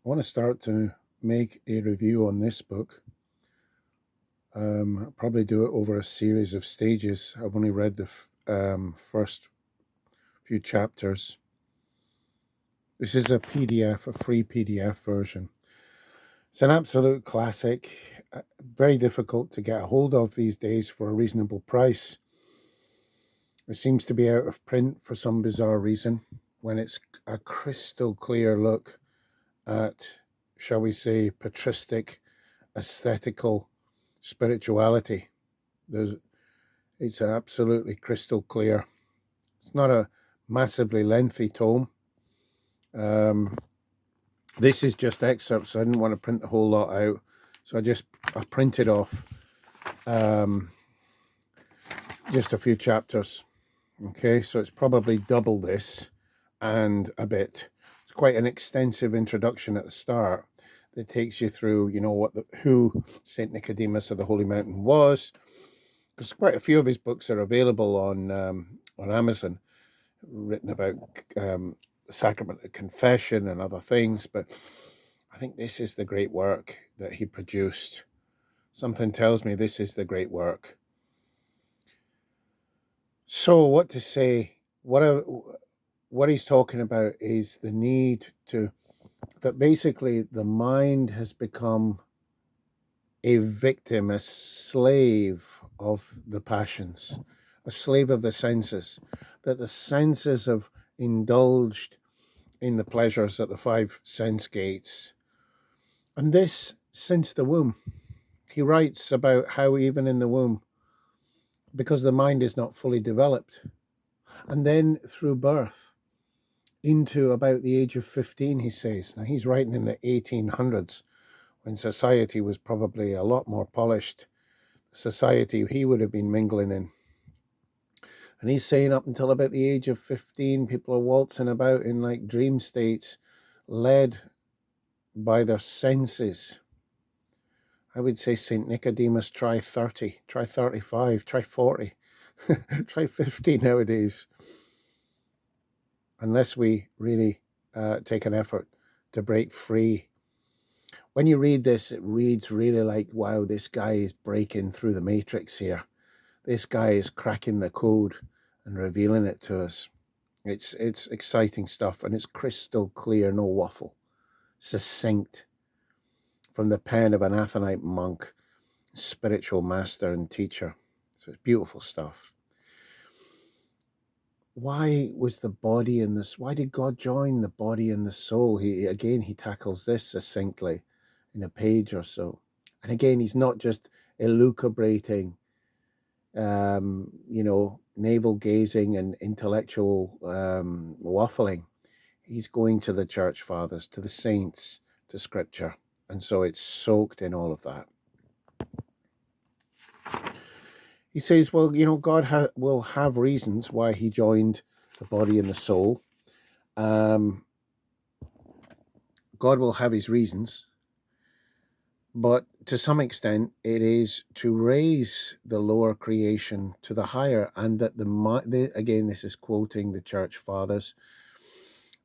I want to start to make a review on this book. I'll probably do it over a series of stages. I've only read the first few chapters. This is a PDF, a free PDF version. It's an absolute classic, very difficult to get a hold of these days for a reasonable price. It seems to be out of print for some bizarre reason when it's a crystal clear look at, shall we say, patristic, aesthetical spirituality. It's absolutely crystal clear. It's not a massively lengthy tome. This is just excerpts, so I didn't want to print the whole lot out. So I printed off just a few chapters. Okay, so it's probably double this and a bit. It's quite an extensive introduction at the start that takes you through, who Saint Nicodemus of the Holy Mountain was, because quite a few of his books are available on Amazon, written about the sacrament of confession and other things. But I think this is the great work that he produced. Something tells me this is the great work. So, what to say? What he's talking about is the need that basically the mind has become a victim, a slave of the passions, a slave of the senses, that the senses have indulged in the pleasures at the five sense gates. And this since the womb. He writes about how even in the womb, because the mind is not fully developed, and then through birth into about the age of 15, he says. Now, he's writing in the 1800s when society was probably a lot more polished, society he would have been mingling in. And he's saying up until about the age of 15, people are waltzing about in like dream states, led by their senses. I would say St. Nicodemus, try 30, try 35, try 40, try 50 nowadays. Unless we really take an effort to break free. When you read this, it reads really like, wow, this guy is breaking through the matrix here. This guy is cracking the code and revealing it to us. It's exciting stuff, and it's crystal clear, no waffle, succinct, from the pen of an Athonite monk, spiritual master and teacher. So it's beautiful stuff. Why was the body in this? Why did God join the body and the soul? He tackles this succinctly in a page or so. And again, he's not just elucubrating, navel gazing and intellectual waffling. He's going to the church fathers, to the saints, to scripture. And so it's soaked in all of that. He says, well, God will have reasons why he joined the body and the soul. God will have his reasons, but to some extent, it is to raise the lower creation to the higher, and that again, this is quoting the church fathers,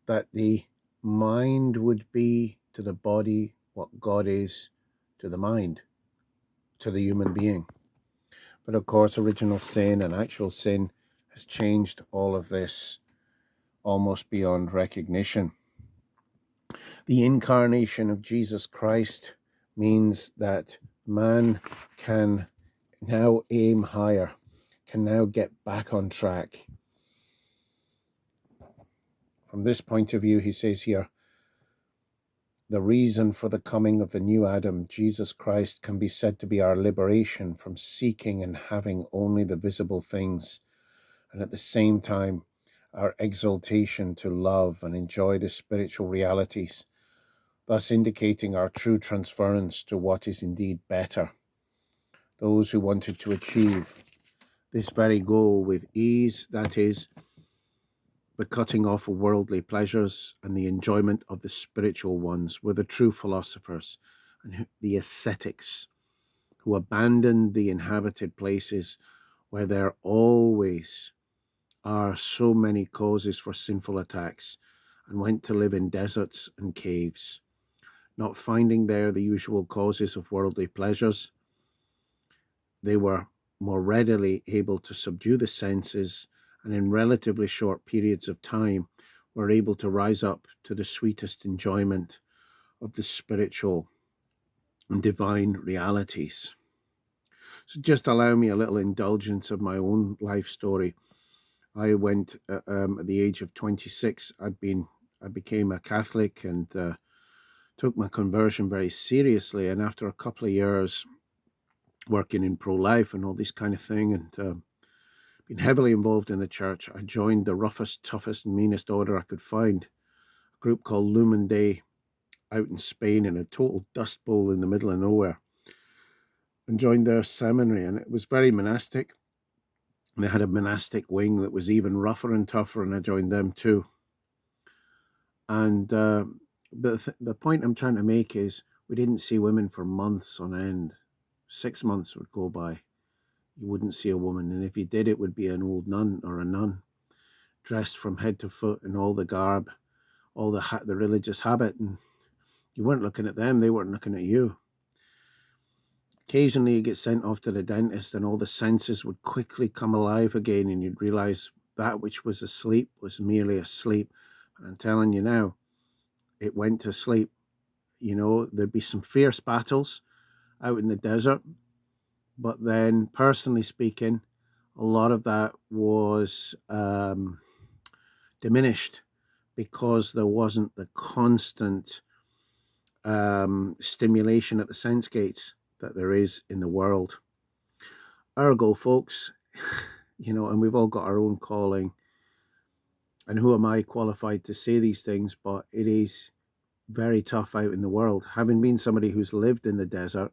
that the mind would be to the body what God is to the mind, to the human being. But of course, original sin and actual sin has changed all of this almost beyond recognition. The incarnation of Jesus Christ means that man can now aim higher, can now get back on track. From this point of view, he says here, the reason for the coming of the new Adam, Jesus Christ, can be said to be our liberation from seeking and having only the visible things, and at the same time, our exaltation to love and enjoy the spiritual realities, thus indicating our true transference to what is indeed better. Those who wanted to achieve this very goal with ease, that is, the cutting off of worldly pleasures and the enjoyment of the spiritual ones, were the true philosophers and the ascetics who abandoned the inhabited places where there always are so many causes for sinful attacks and went to live in deserts and caves. not finding there the usual causes of worldly pleasures. They were more readily able to subdue the senses, and in relatively short periods of time were able to rise up to the sweetest enjoyment of the spiritual and divine realities. So just allow me a little indulgence of my own life story. I went at the age of 26. I became a Catholic and took my conversion very seriously. And after a couple of years working in pro-life and all this kind of thing, and been heavily involved in the church, I joined the roughest, toughest, and meanest order I could find, a group called Lumen Day out in Spain in a total dust bowl in the middle of nowhere, and joined their seminary. And it was very monastic. And they had a monastic wing that was even rougher and tougher, and I joined them too. And but the point I'm trying to make is we didn't see women for months on end. 6 months would go by. You wouldn't see a woman. And if you did, it would be an old nun or a nun, dressed from head to foot in all the garb, all the religious habit. And you weren't looking at them. They weren't looking at you. Occasionally you get sent off to the dentist and all the senses would quickly come alive again, and you'd realize that which was asleep was merely asleep. And I'm telling you now, it went to sleep. You know, there'd be some fierce battles out in the desert, but then personally speaking, a lot of that was diminished because there wasn't the constant stimulation at the sense gates that there is in the world. Ergo, folks, you know, and we've all got our own calling. And who am I qualified to say these things? But it is very tough out in the world. Having been somebody who's lived in the desert,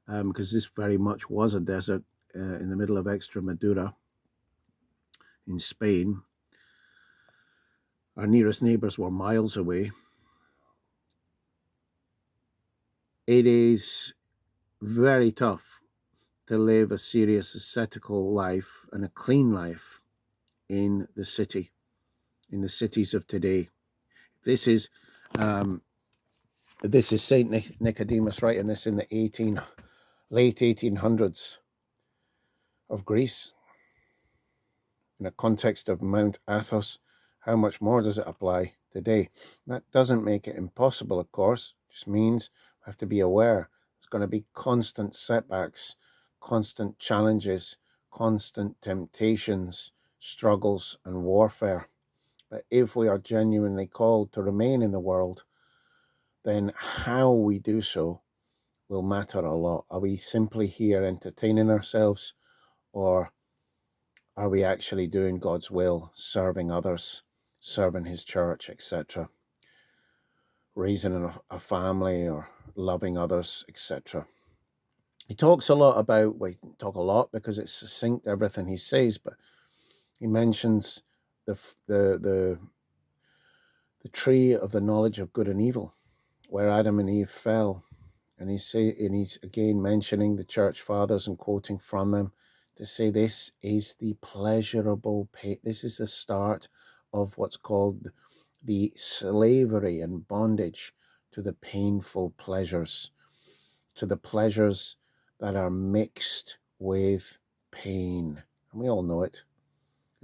because this very much was a desert in the middle of Extremadura in Spain. Our nearest neighbors were miles away. It is very tough to live a serious ascetical life and a clean life in the city, in the cities of today. This is Saint Nicodemus writing this in the late 1800s of Greece, in a context of Mount Athos. How much more does it apply today? That doesn't make it impossible, of course. It just means we have to be aware. There's going to be constant setbacks, constant challenges, constant temptations, struggles, and warfare. But if we are genuinely called to remain in the world, then how we do so will matter a lot. Are we simply here entertaining ourselves, or are we actually doing God's will, serving others, serving his church, etc., raising a family or loving others, etc.? He talks a lot about, well, he talk a lot because it's succinct, everything he says, but he mentions the tree of the knowledge of good and evil, where Adam and Eve fell. And he's again mentioning the church fathers and quoting from them to say this is the pleasurable pain. This is the start of what's called the slavery and bondage to the painful pleasures, to the pleasures that are mixed with pain. And we all know it,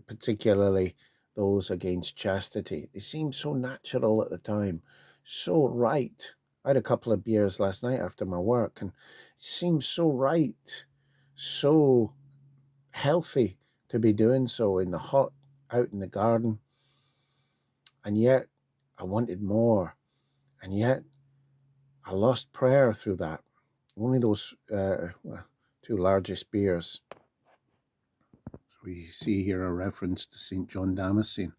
particularly those against chastity. They seem so natural at the time, so right. I had a couple of beers last night after my work, and it seems so right, so healthy to be doing so in the hot, out in the garden. And yet I wanted more. And yet I lost prayer through that. Only those two largest beers. So we see here a reference to St. John Damascene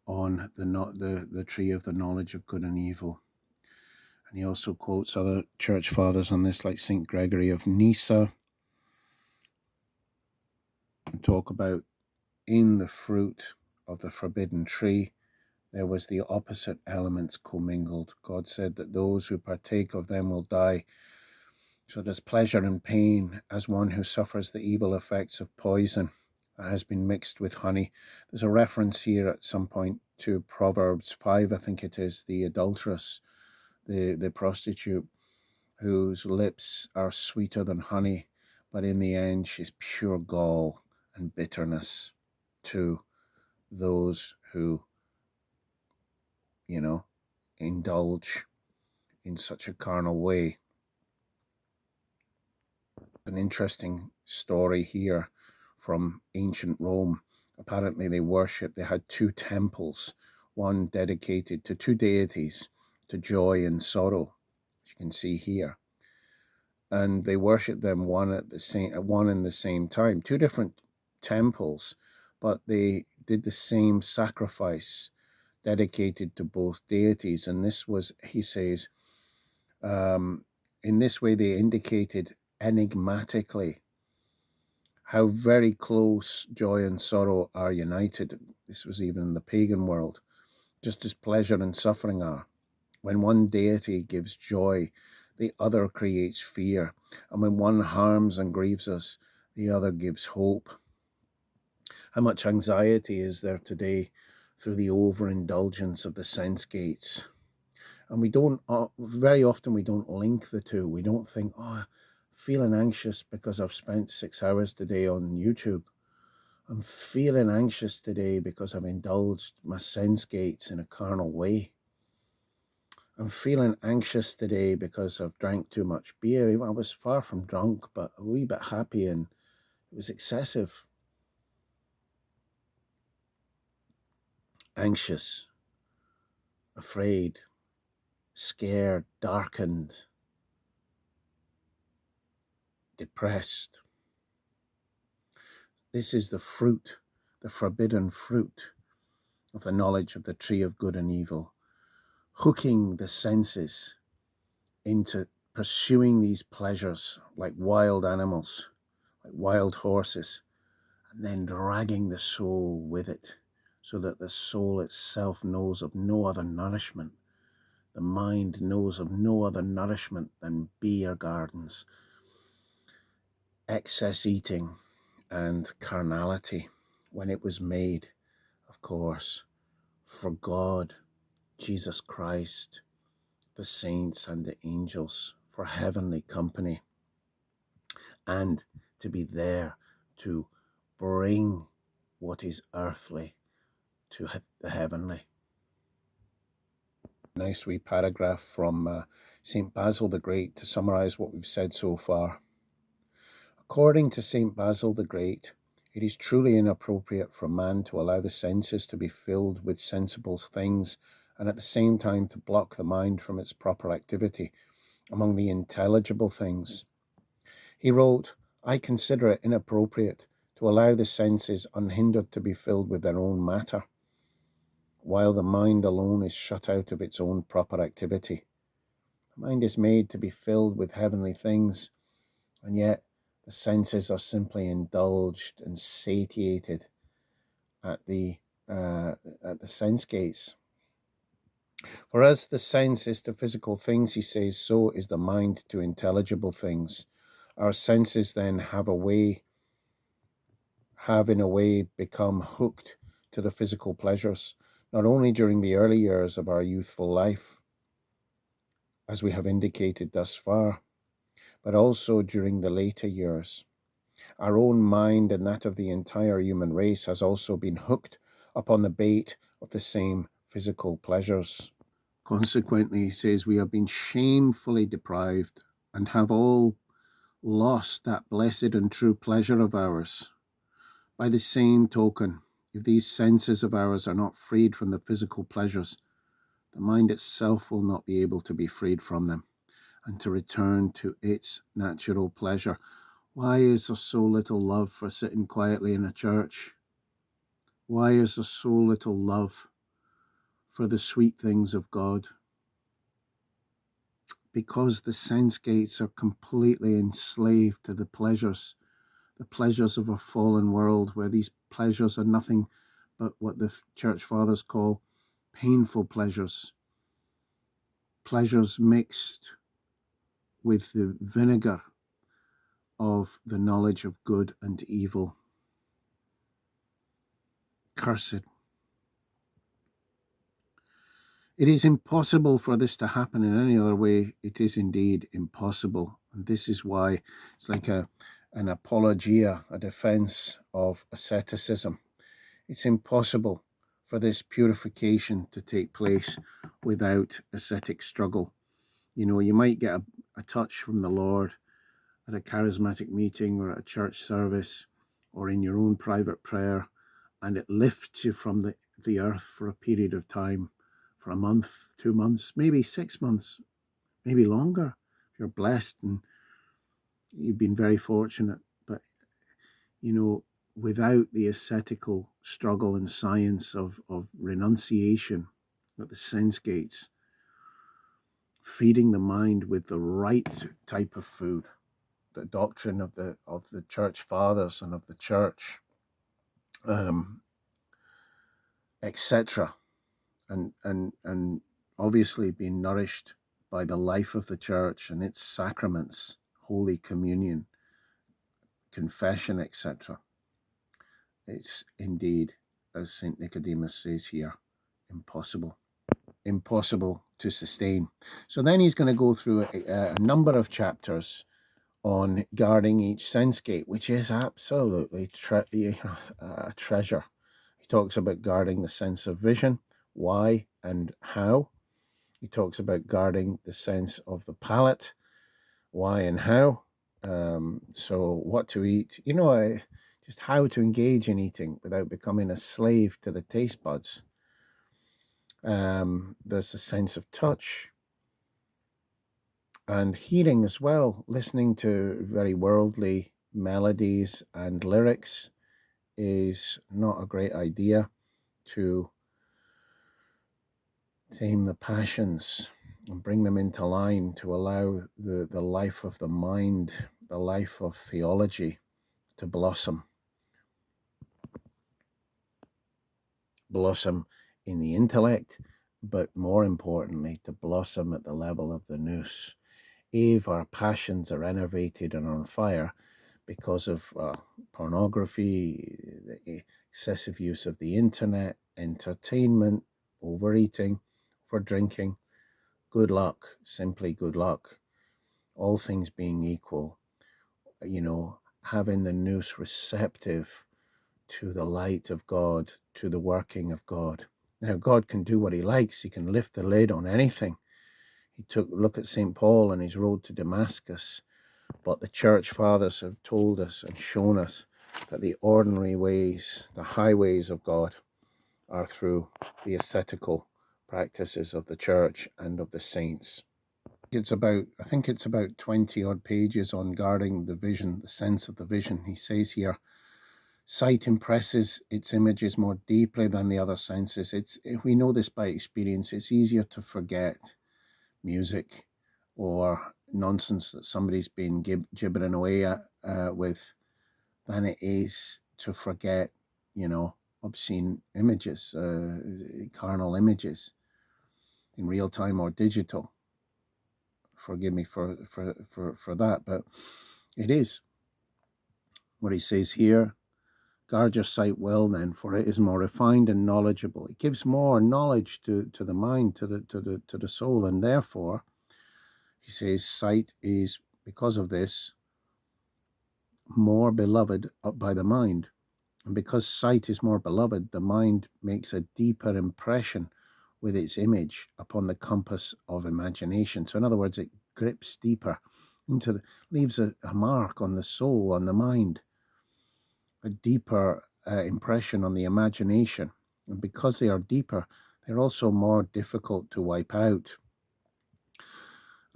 on the tree of the knowledge of good and evil. And he also quotes other church fathers on this, like St. Gregory of Nyssa, and talk about in the fruit of the forbidden tree, there was the opposite elements commingled. God said that those who partake of them will die. So there's pleasure and pain as one who suffers the evil effects of poison that has been mixed with honey. There's a reference here at some point to Proverbs 5, I think it is, the adulteress, the prostitute whose lips are sweeter than honey, but in the end she's pure gall and bitterness to those who, indulge in such a carnal way. An interesting story here from ancient Rome. Apparently they had two temples, one dedicated to two deities, to joy and sorrow, as you can see here. And they worshipped them one and the same time. Two different temples, but they did the same sacrifice dedicated to both deities. And this was, he says, in this way they indicated enigmatically how very close joy and sorrow are united. This was even in the pagan world, just as pleasure and suffering are. When one deity gives joy, the other creates fear. And when one harms and grieves us, the other gives hope. How much anxiety is there today through the overindulgence of the sense gates? And very often we don't link the two. We don't think, oh, feeling anxious because I've spent 6 hours today on YouTube. I'm feeling anxious today because I've indulged my sense gates in a carnal way. I'm feeling anxious today because I've drank too much beer. I was far from drunk, but a wee bit happy, and it was excessive. Anxious, afraid, scared, darkened, depressed. This is the fruit, the forbidden fruit of the knowledge of the tree of good and evil, hooking the senses into pursuing these pleasures like wild animals, like wild horses, and then dragging the soul with it, so that the soul itself knows of no other nourishment. The mind knows of no other nourishment than beer gardens, excess eating, and carnality, when it was made, of course, for God, Jesus Christ, the saints and the angels, for heavenly company, and to be there to bring what is earthly to the heavenly. Nice wee paragraph from St. Basil the Great to summarize what we've said so far. According to St. Basil the Great, it is truly inappropriate for man to allow the senses to be filled with sensible things and at the same time to block the mind from its proper activity among the intelligible things. He wrote, I consider it inappropriate to allow the senses unhindered to be filled with their own matter, while the mind alone is shut out of its own proper activity. The mind is made to be filled with heavenly things, and yet the senses are simply indulged and satiated at the sense gates. For as the sense is to physical things, he says, so is the mind to intelligible things. Our senses then have in a way become hooked to the physical pleasures, not only during the early years of our youthful life, as we have indicated thus far, but also during the later years. Our own mind and that of the entire human race has also been hooked upon the bait of the same physical pleasures. Consequently, he says, we have been shamefully deprived and have all lost that blessed and true pleasure of ours. By the same token, if these senses of ours are not freed from the physical pleasures, the mind itself will not be able to be freed from them and to return to its natural pleasure. Why is there so little love for sitting quietly in a church? Why is there so little love for the sweet things of God? Because the sense gates are completely enslaved to the pleasures of a fallen world, where these pleasures are nothing but what the church fathers call painful pleasures, pleasures mixed with the vinegar of the knowledge of good and evil. Cursed. It is impossible for this to happen in any other way. It is indeed impossible. And this is why it's like an apologia, a defense of asceticism. It's impossible for this purification to take place without ascetic struggle. You know, you might get a touch from the Lord at a charismatic meeting or at a church service or in your own private prayer, and it lifts you from the earth for a period of time, for a month, 2 months, maybe 6 months, maybe longer. If you're blessed and you've been very fortunate. But, you know, without the ascetical struggle and science of renunciation at the sense gates, feeding the mind with the right type of food, the doctrine of the church fathers and of the church, etc., and obviously being nourished by the life of the church and its sacraments, Holy Communion, confession, etc. It's indeed, as St. Nicodemus says here, impossible to sustain. So then he's going to go through a number of chapters on guarding each sense gate, which is absolutely a treasure. He talks about guarding the sense of vision, why and how. He talks about guarding the sense of the palate, why and how. So what to eat, just how to engage in eating without becoming a slave to the taste buds. There's a sense of touch and hearing as well. Listening to very worldly melodies and lyrics is not a great idea to tame the passions and bring them into line, to allow the life of the mind, the life of theology to blossom in the intellect, but more importantly, to blossom at the level of the nous. If our passions are enervated and on fire because of pornography, the excessive use of the internet, entertainment, overeating, for drinking, good luck, simply good luck. All things being equal, having the nous receptive to the light of God, to the working of God. Now, God can do what he likes. He can lift the lid on anything. Look at St. Paul on his road to Damascus. But the church fathers have told us and shown us that the ordinary ways, the highways of God, are through the ascetical practices of the church and of the saints. I think it's about 20 odd pages on guarding the vision, the sense of the vision. He says here, sight impresses its images more deeply than the other senses. We know this by experience. It's easier to forget music or nonsense that somebody's been gibbering away with than it is to forget, obscene images, carnal images in real time or digital. Forgive me for that, but it is what he says here. Guard your sight well, then, for it is more refined and knowledgeable. It gives more knowledge to the mind, to the soul, and therefore, he says, sight is, because of this, more beloved by the mind. And because sight is more beloved, the mind makes a deeper impression with its image upon the compass of imagination. So in other words, it grips deeper leaves a mark on the soul, on the mind, a deeper impression on the imagination. And because they are deeper, they're also more difficult to wipe out.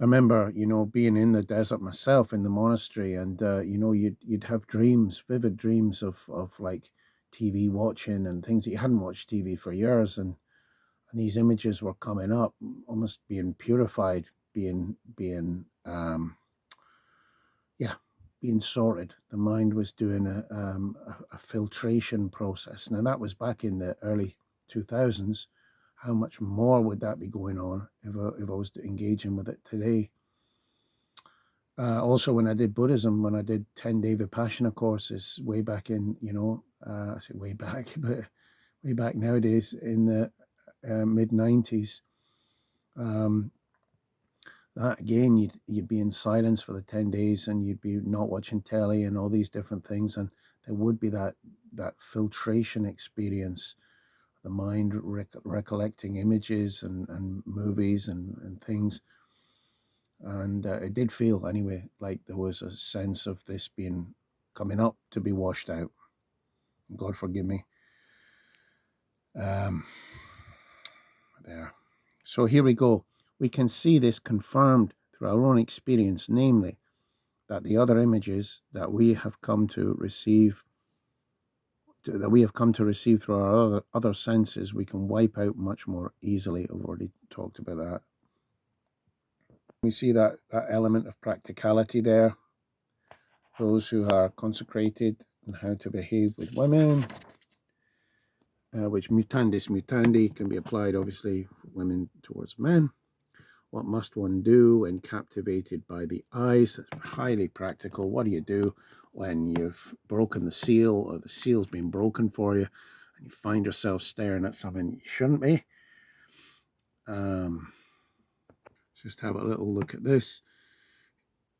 I remember, being in the desert myself in the monastery, and you'd have dreams, vivid dreams of like TV watching and things that you hadn't watched TV for years, and these images were coming up, almost being purified, being sorted. The mind was doing a filtration process. Now that was back in the early 2000s. How much more would that be going on if I was engaging with it today? Also, when I did Buddhism, when I did 10-day Vipassana courses way back in, I say way back, but way back nowadays in the mid-90s, That again, you'd be in silence for the 10 days, and you'd be not watching telly and all these different things, and there would be that filtration experience, the mind recollecting images and movies and things. And it did feel anyway like there was a sense of this being coming up to be washed out. God forgive me. There. So here we go. We can see this confirmed through our own experience, namely that the other images that we have come to receive through our other senses, we can wipe out much more easily. I've already talked about that. We see that element of practicality there. Those who are consecrated and how to behave with women, which mutandis mutandi can be applied, obviously, for women towards men. What must one do when captivated by the eyes? That's highly practical. What do you do when you've broken the seal, or the seal's been broken for you, and you find yourself staring at something you shouldn't be? Just have a little look at this.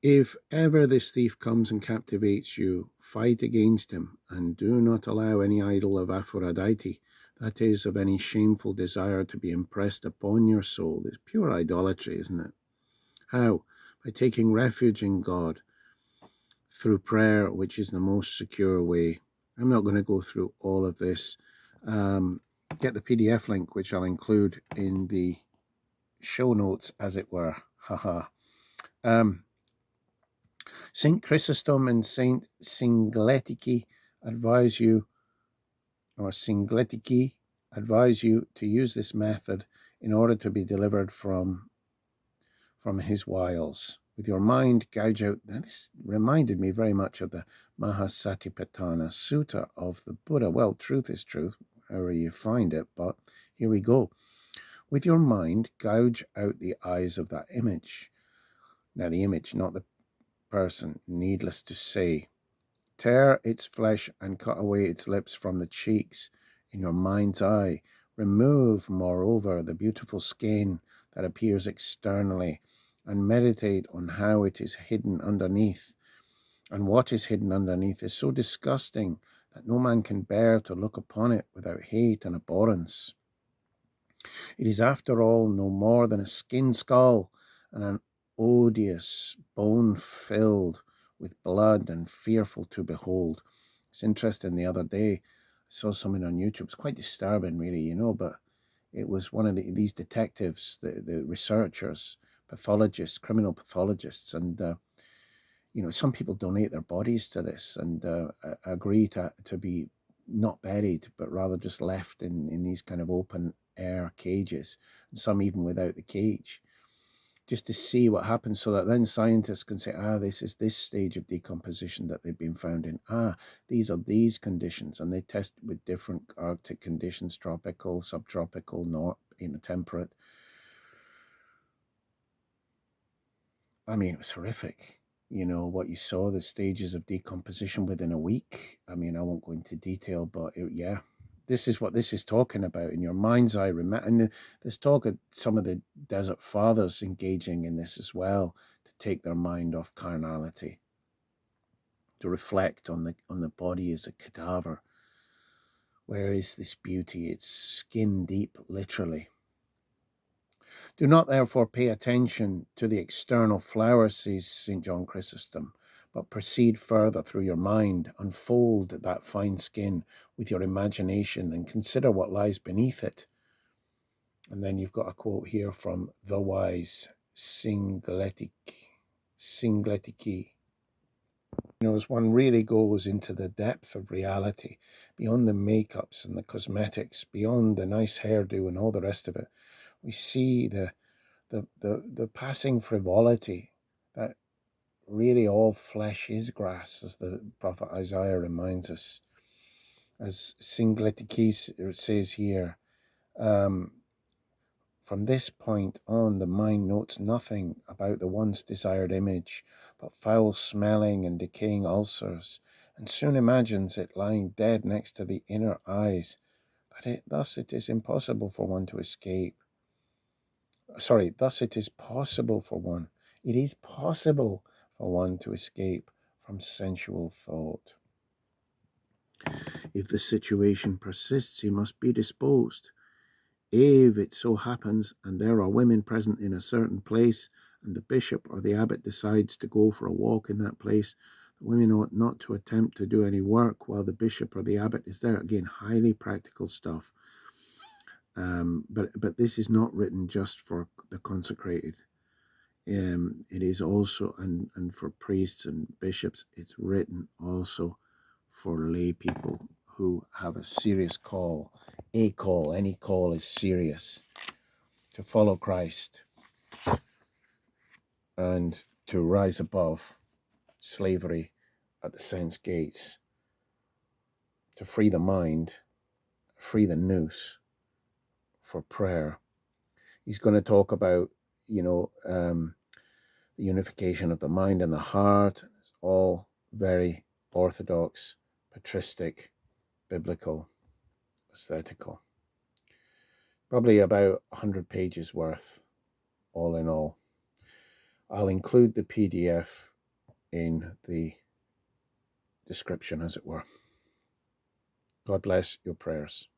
If ever this thief comes and captivates you, fight against him, and do not allow any idol of Aphrodite, that is, of any shameful desire, to be impressed upon your soul. It's pure idolatry, isn't it? How? By taking refuge in God through prayer, which is the most secure way. I'm not going to go through all of this. Get the PDF link, which I'll include in the show notes, as it were. Haha. Saint Chrysostom and Saint Singletiki advise you to use this method in order to be delivered from his wiles. With your mind, gouge out. This reminded me very much of the Mahasatipatthana Sutta of the Buddha. Well, truth is truth, however you find it, but here we go. With your mind, gouge out the eyes of that image. Now, the image, not the person, needless to say. Tear its flesh and cut away its lips from the cheeks in your mind's eye. Remove, moreover, the beautiful skin that appears externally, and meditate on how it is hidden underneath. And what is hidden underneath is so disgusting that no man can bear to look upon it without hate and abhorrence. It is, after all, no more than a skin skull, and an odious bone filled with blood and fearful to behold. It's interesting, the other day I saw something on YouTube. It's quite disturbing, really, but it was one of these detectives, the researchers, pathologists, criminal pathologists, and some people donate their bodies to this and agree to be not buried, but rather just left in these kind of open air cages, and some even without the cage, just to see what happens, so that then scientists can say, this is this stage of decomposition that they've been found in. These are these conditions, and they test with different Arctic conditions, tropical, subtropical, temperate. I mean, it was horrific. What you saw, the stages of decomposition within a week. I mean, I won't go into detail, but this is what this is talking about in your mind's eye. And there's talk of some of the desert fathers engaging in this as well, to take their mind off carnality, to reflect on the body as a cadaver. Where is this beauty? It's skin deep, literally. Do not therefore pay attention to the external flower, says St. John Chrysostom, but proceed further through your mind, unfold that fine skin with your imagination, and consider what lies beneath it. And then you've got a quote here from the wise Singletiki. As one really goes into the depth of reality, beyond the makeups and the cosmetics, beyond the nice hairdo and all the rest of it, we see the passing frivolity, that really all flesh is grass, as the prophet Isaiah reminds us. As Singletiki says here, from this point on, the mind notes nothing about the once desired image, but foul-smelling and decaying ulcers, and soon imagines it lying dead next to the inner eyes. Thus it is impossible for one to escape. thus it is possible for one. It is possible for one to escape from sensual thought. If the situation persists, he must be disposed. If it so happens, and there are women present in a certain place, and the bishop or the abbot decides to go for a walk in that place, the women ought not to attempt to do any work while the bishop or the abbot is there. Again, highly practical stuff. But this is not written just for the consecrated. It is also, and for priests and bishops, it's written also for lay people who have a serious call. Any call is serious, to follow Christ and to rise above slavery at the sense gates, to free the mind, free the nous for prayer. He's going to talk about, the unification of the mind and the heart. It's all very orthodox, patristic, biblical, aesthetical. Probably about 100 pages worth, all in all. I'll include the PDF in the description, as it were. God bless your prayers.